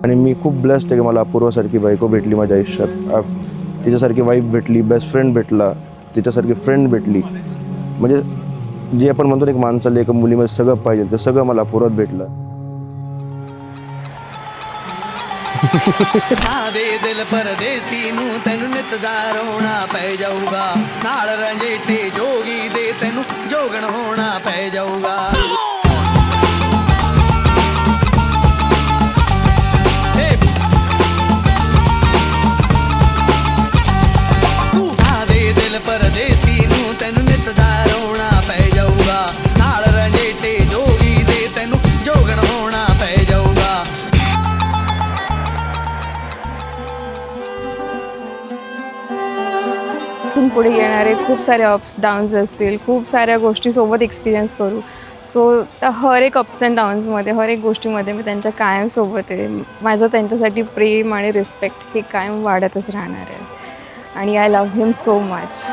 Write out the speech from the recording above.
आणि मी खूप ब्लेस्ड आहे की मला अपूर्वासारखी बायको भेटली माझ्या आयुष्यात. तिच्यासारखी वाईफ भेटली, बेस्ट फ्रेंड भेटला, तिच्यासारखी फ्रेंड भेटली. म्हणजे जे आपण म्हणतो ना, एक माणसाला एका मुलीमध्ये सगळं पाहिजे, ते सगळं मला अपूर्वात भेटलं. दे दिल परदेसी नू तेनू नित दा रोना पै जाऊगा नाल रंजेठे जोगी दे तेनू जोगण होना पै जाऊगा दे दिल परदेसी नू तेनू नित दा रोना पै जाऊगा नाल रंजेठे जोगी दे तेनू जोगण होना पै जाऊगा. इथून पुढे येणारे खूप सारे अप्स डाऊन्स असतील, खूप साऱ्या गोष्टी सोबत एक्सपिरियन्स करू. सो त्या हर एक अप्स अँड डाऊन्समध्ये, हर एक गोष्टीमध्ये मी त्यांच्या कायम सोबत आहे. माझं त्यांच्यासाठी प्रेम आणि रिस्पेक्ट हे कायम वाढतच राहणार आहे. आणि I love him so much.